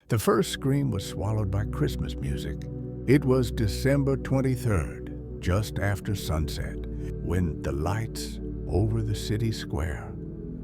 The first scream was swallowed by Christmas music. It was December 23rd, just after sunset, when the lights over the city square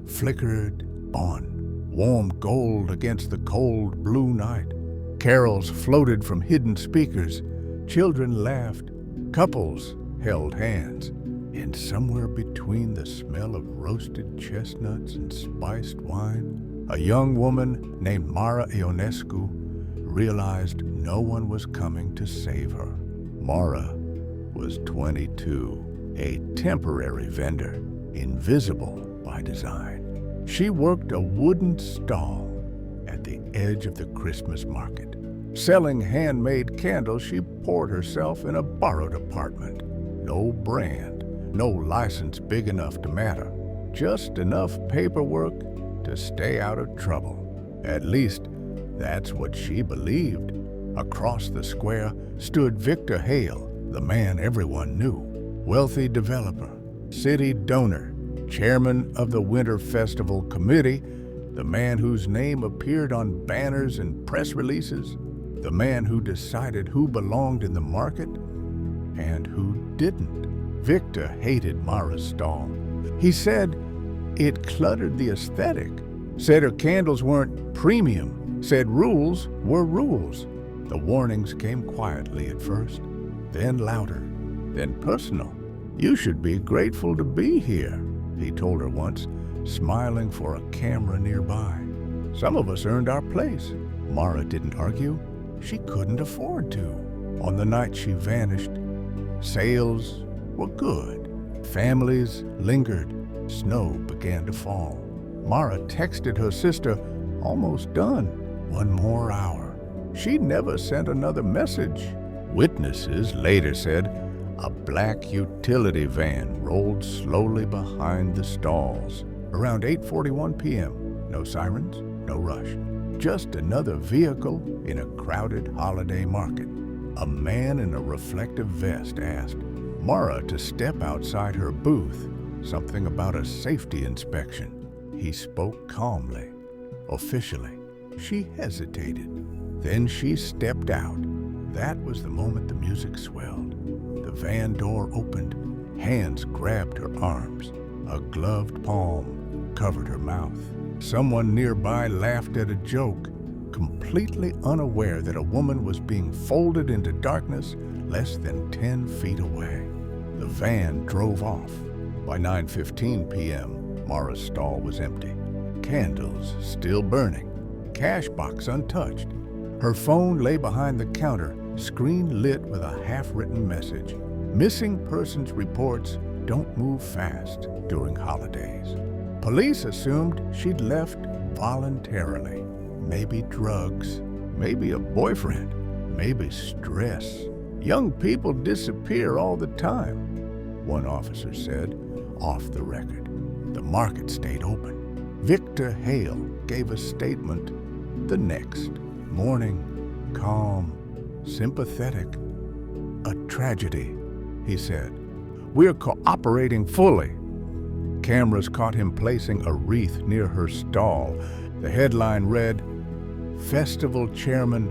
flickered on, warm gold against the cold blue night. Carols floated from hidden speakers. Children laughed. Couples held hands. And somewhere between the smell of roasted chestnuts and spiced wine, a young woman named Mara Ionescu realized no one was coming to save her. Mara was 22, a temporary vendor, invisible by design. She worked a wooden stall at the edge of the Christmas market. Selling handmade candles, she poured herself in a borrowed apartment. No brand, no license big enough to matter, just enough paperwork to stay out of trouble. At least, that's what she believed. Across the square stood Victor Hale, the man everyone knew. Wealthy developer, city donor, chairman of the Winter Festival Committee, the man whose name appeared on banners and press releases, the man who decided who belonged in the market and who didn't. Victor hated Mara's stall. He said it cluttered the aesthetic, said her candles weren't premium, said rules were rules. The warnings came quietly at first, then louder, then personal. "You should be grateful to be here," he told her once, smiling for a camera nearby. "Some of us earned our place." Mara didn't argue. She couldn't afford to. On the night she vanished, sales were good. Families lingered. Snow began to fall. Mara texted her sister, "Almost done. One more hour." She never sent another message. Witnesses later said a black utility van rolled slowly behind the stalls. Around 8:41 p.m., no sirens, no rush. Just another vehicle in a crowded holiday market. A man in a reflective vest asked Mara to step outside her booth, something about a safety inspection. He spoke calmly, officially. She hesitated. Then she stepped out. That was the moment the music swelled. The van door opened. Hands grabbed her arms. A gloved palm covered her mouth. Someone nearby laughed at a joke, completely unaware that a woman was being folded into darkness less than 10 feet away. The van drove off. By 9:15 p.m., Mara's stall was empty. Candles still burning. Cash box untouched. Her phone lay behind the counter, screen lit with a half-written message. Missing persons reports don't move fast during holidays. Police assumed she'd left voluntarily. Maybe drugs, maybe a boyfriend, maybe stress. Young people disappear all the time, one officer said, off the record. The market stayed open. Victor Hale gave a statement the next morning, calm, sympathetic. "A tragedy," he said. "We're cooperating fully." Cameras caught him placing a wreath near her stall. The headline read, "Festival Chairman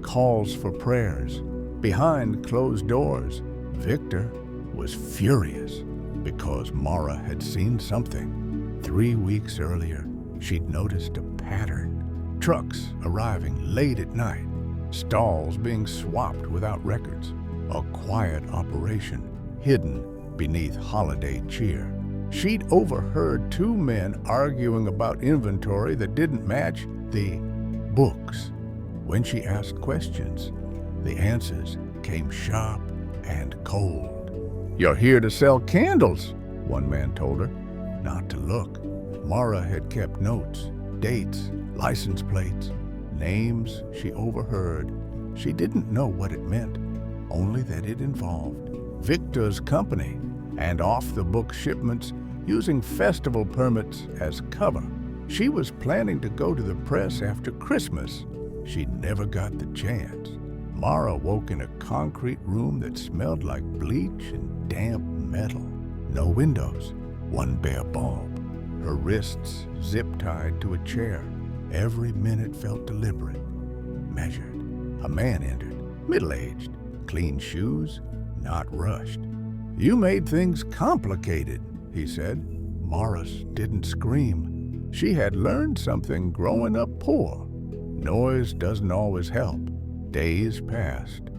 Calls for Prayers." Behind closed doors, Victor was furious because Mara had seen something. 3 weeks earlier, she'd noticed a pattern. Trucks arriving late at night, stalls being swapped without records. A quiet operation hidden beneath holiday cheer. She'd overheard 2 men arguing about inventory that didn't match the books. When she asked questions, the answers came sharp and cold. "You're here to sell candles," one man told her. Not to look. Mara had kept notes, dates, license plates, names she overheard. She didn't know what it meant, only that it involved Victor's company and off-the-book shipments using festival permits as cover. She was planning to go to the press after Christmas. She never got the chance. Mara woke in a concrete room that smelled like bleach and damp metal. No windows, one bare bulb. Her wrists zip-tied to a chair. Every minute felt deliberate. measured. A man entered, middle-aged, clean shoes, not rushed. "You made things complicated," he said. Morris didn't scream. She had learned something growing up poor. Noise doesn't always help. Days passed,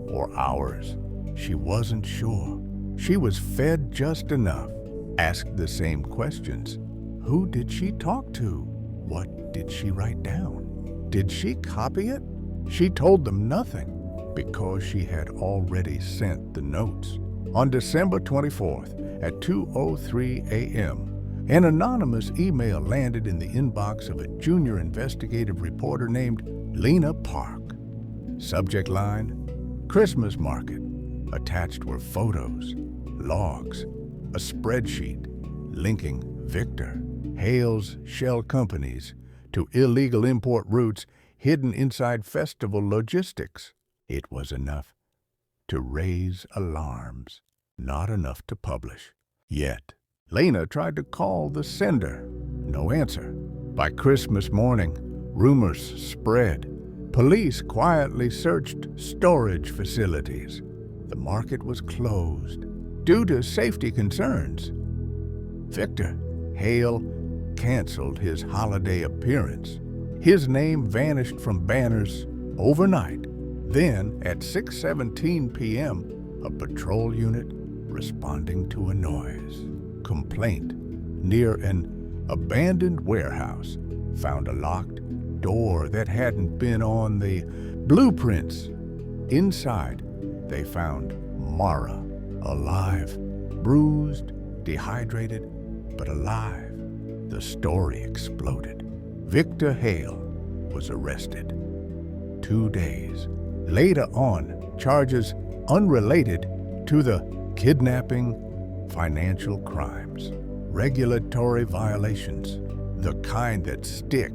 or hours. She wasn't sure. She was fed just enough. Asked the same questions. Who did she talk to? What did she write down? Did she copy it? She told them nothing because she had already sent the notes. On December 24th at 2:03 a.m., an anonymous email landed in the inbox of a junior investigative reporter named Lena Park. Subject line, Christmas Market. Attached were photos, logs, a spreadsheet linking Victor Hale's shell companies to illegal import routes hidden inside festival logistics. It was enough to raise alarms, not enough to publish. Yet, Lena tried to call the sender. No answer. By Christmas morning, rumors spread. Police quietly searched storage facilities. The market was closed due to safety concerns. Victor Hale canceled his holiday appearance. His name vanished from banners overnight. Then, at 6:17 p.m., a patrol unit responding to a noise complaint near an abandoned warehouse found a locked door that hadn't been on the blueprints. Inside, they found Mara, alive, bruised, dehydrated, but alive. The story exploded. Victor Hale was arrested. 2 days. Later on, charges unrelated to the kidnapping, financial crimes, regulatory violations, the kind that stick.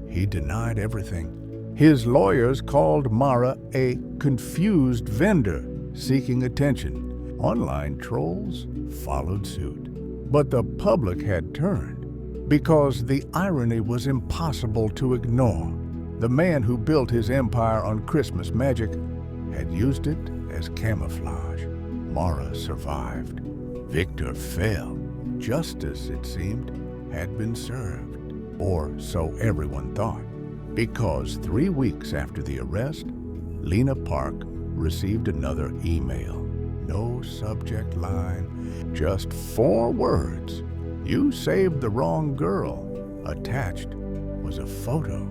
He denied everything. His lawyers called Mara a confused vendor seeking attention. Online trolls followed suit. But the public had turned because the irony was impossible to ignore. The man who built his empire on Christmas magic had used it as camouflage. Mara survived. Victor fell. Justice, it seemed, had been served. Or so everyone thought. Because 3 weeks after the arrest, Lena Park received another email. No subject line, just 4 words. "You saved the wrong girl." Attached was a photo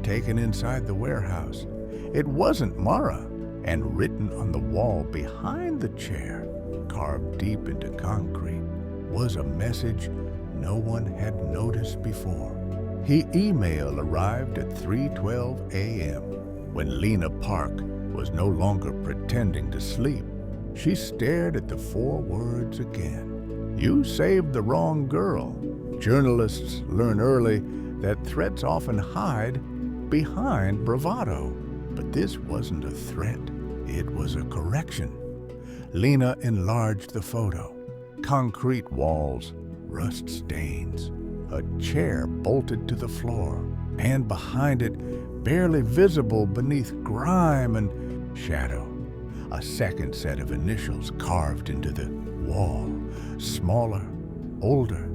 taken inside the warehouse. It wasn't Mara, and written on the wall behind the chair, carved deep into concrete, was a message no one had noticed before. His email arrived at 3:12 a.m. when Lena Park was no longer pretending to sleep. She stared at the 4 words again. "You saved the wrong girl." Journalists learn early that threats often hide behind bravado. But this wasn't a threat. It was a correction. Lena enlarged the photo. Concrete walls, rust stains, a chair bolted to the floor, and behind it, barely visible beneath grime and shadow, a second set of initials carved into the wall, smaller, older.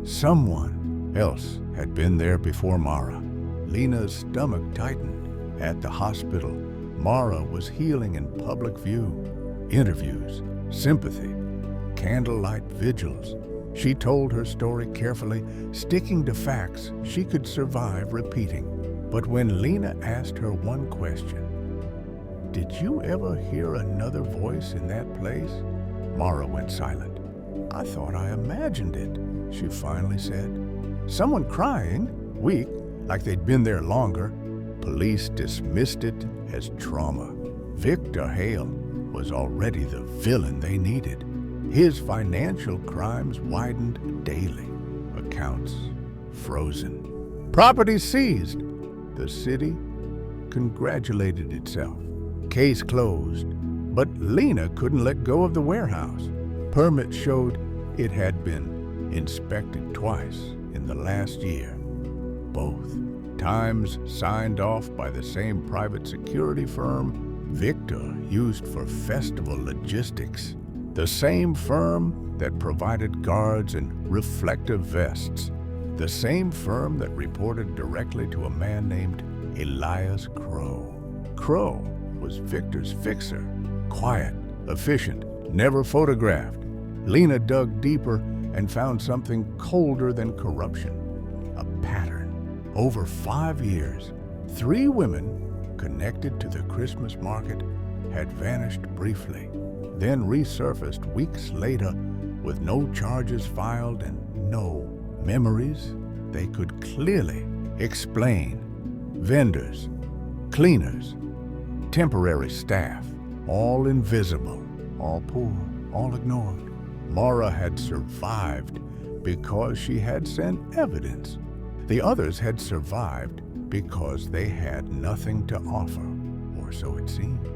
Someone else had been there before Mara. Lena's stomach tightened. At the hospital, Mara was healing in public view. Interviews, sympathy, candlelight vigils. She told her story carefully, sticking to facts she could survive repeating. But when Lena asked her one question, "Did you ever hear another voice in that place?" Mara went silent. "I thought I imagined it," she finally said. "Someone crying, weak, like they'd been there longer." Police dismissed it as trauma. Victor Hale was already the villain they needed. His financial crimes widened daily. Accounts frozen. Property seized. The city congratulated itself. Case closed. But Lena couldn't let go of the warehouse. Permits showed it had been inspected twice in the last year. Both times signed off by the same private security firm Victor used for festival logistics, the same firm that provided guards in reflective vests, the same firm that reported directly to a man named Elias Crow. Crow was Victor's fixer, quiet, efficient, never photographed. Lena dug deeper and found something colder than corruption, a pattern. Over 5 years, 3 women connected to the Christmas market had vanished briefly, then resurfaced weeks later with no charges filed and no memories they could clearly explain. Vendors, cleaners, temporary staff, all invisible, all poor, all ignored. Mara had survived because she had sent evidence. The others had survived because they had nothing to offer, or so it seemed.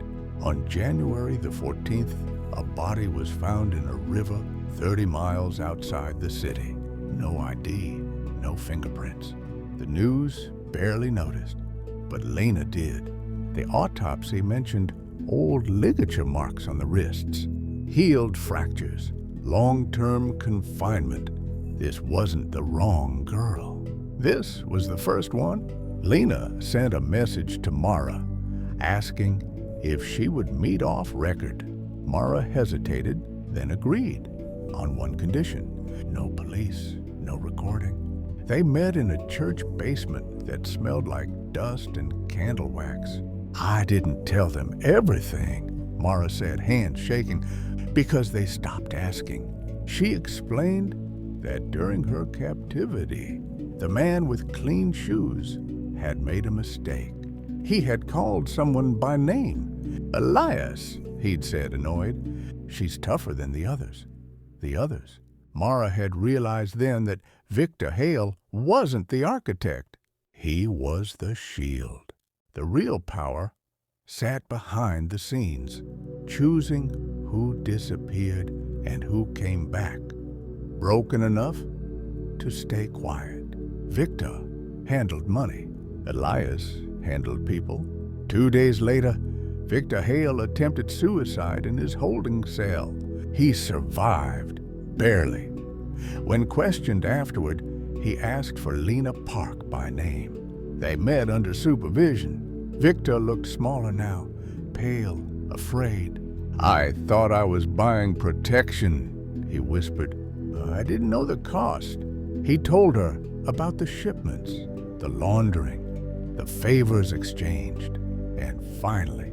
On January the 14th, a body was found in a river 30 miles outside the city. No ID, no fingerprints. The news barely noticed, but Lena did. The autopsy mentioned old ligature marks on the wrists, healed fractures, long-term confinement. This wasn't the wrong girl. This was the first one. Lena sent a message to Mara, asking if she would meet off record. Mara hesitated, then agreed, on one condition: no police, no recording. They met in a church basement that smelled like dust and candle wax. I didn't tell them everything, Mara said, hands shaking, because they stopped asking. She explained that during her captivity, the man with clean shoes had made a mistake. He had called someone by name. Elias, he'd said, annoyed. She's tougher than the others. The others. Mara had realized then that Victor Hale wasn't the architect. He was the shield. The real power sat behind the scenes, choosing who disappeared and who came back, broken enough to stay quiet. Victor handled money. Elias handled people. 2 days later, Victor Hale attempted suicide in his holding cell. He survived, barely. When questioned afterward, he asked for Lena Park by name. They met under supervision. Victor looked smaller now, pale, afraid. I thought I was buying protection, he whispered. I didn't know the cost. He told her about the shipments, the laundering, the favors exchanged, and finally,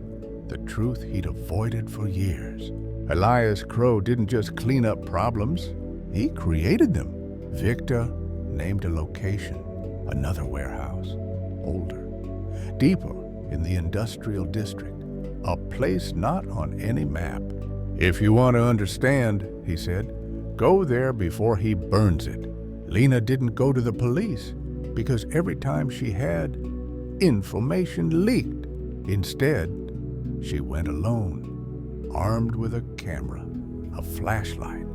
the truth he'd avoided for years. Elias Crow didn't just clean up problems, he created them. Victor named a location, another warehouse, older, deeper in the industrial district, a place not on any map. If you want to understand, he said, go there before he burns it. Lena didn't go to the police because every time she had, information leaked. Instead, she went alone, armed with a camera, a flashlight,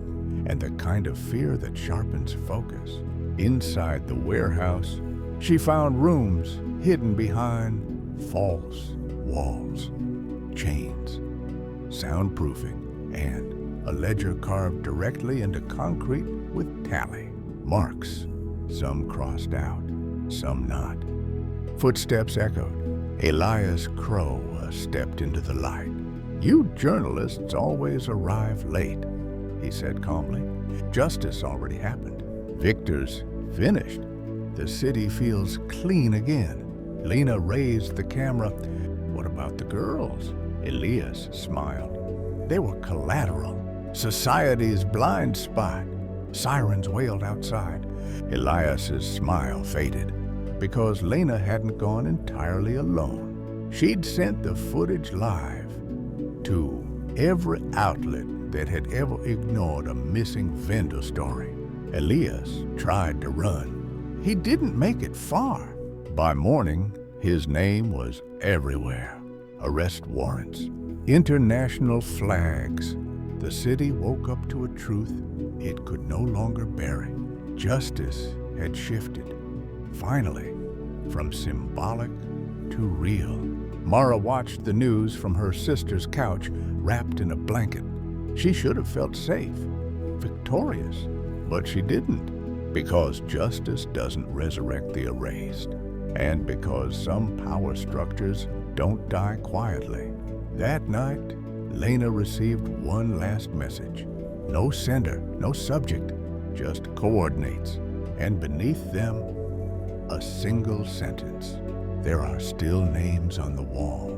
and the kind of fear that sharpens focus. Inside the warehouse, she found rooms hidden behind false walls, chains, soundproofing, and a ledger carved directly into concrete with tally marks, some crossed out, some not. Footsteps echoed. Elias Crow stepped into the light. You journalists always arrive late, he said calmly. Justice already happened. Victor's finished. The city feels clean again. Lena raised the camera. What about the girls? Elias smiled. They were collateral, society's blind spot. Sirens wailed outside. Elias's smile faded because Lena hadn't gone entirely alone. She'd sent the footage live to every outlet that had ever ignored a missing vendor story. Elias tried to run. He didn't make it far. By morning, his name was everywhere. Arrest warrants, international flags. The city woke up to a truth it could no longer bury. Justice had shifted. Finally, from symbolic to real. Mara watched the news from her sister's couch, wrapped in a blanket. She should have felt safe, victorious, but she didn't, because justice doesn't resurrect the erased, and because some power structures don't die quietly. That night, Lena received one last message. No sender, no subject, just coordinates, and beneath them, a single sentence. There are still names on the wall.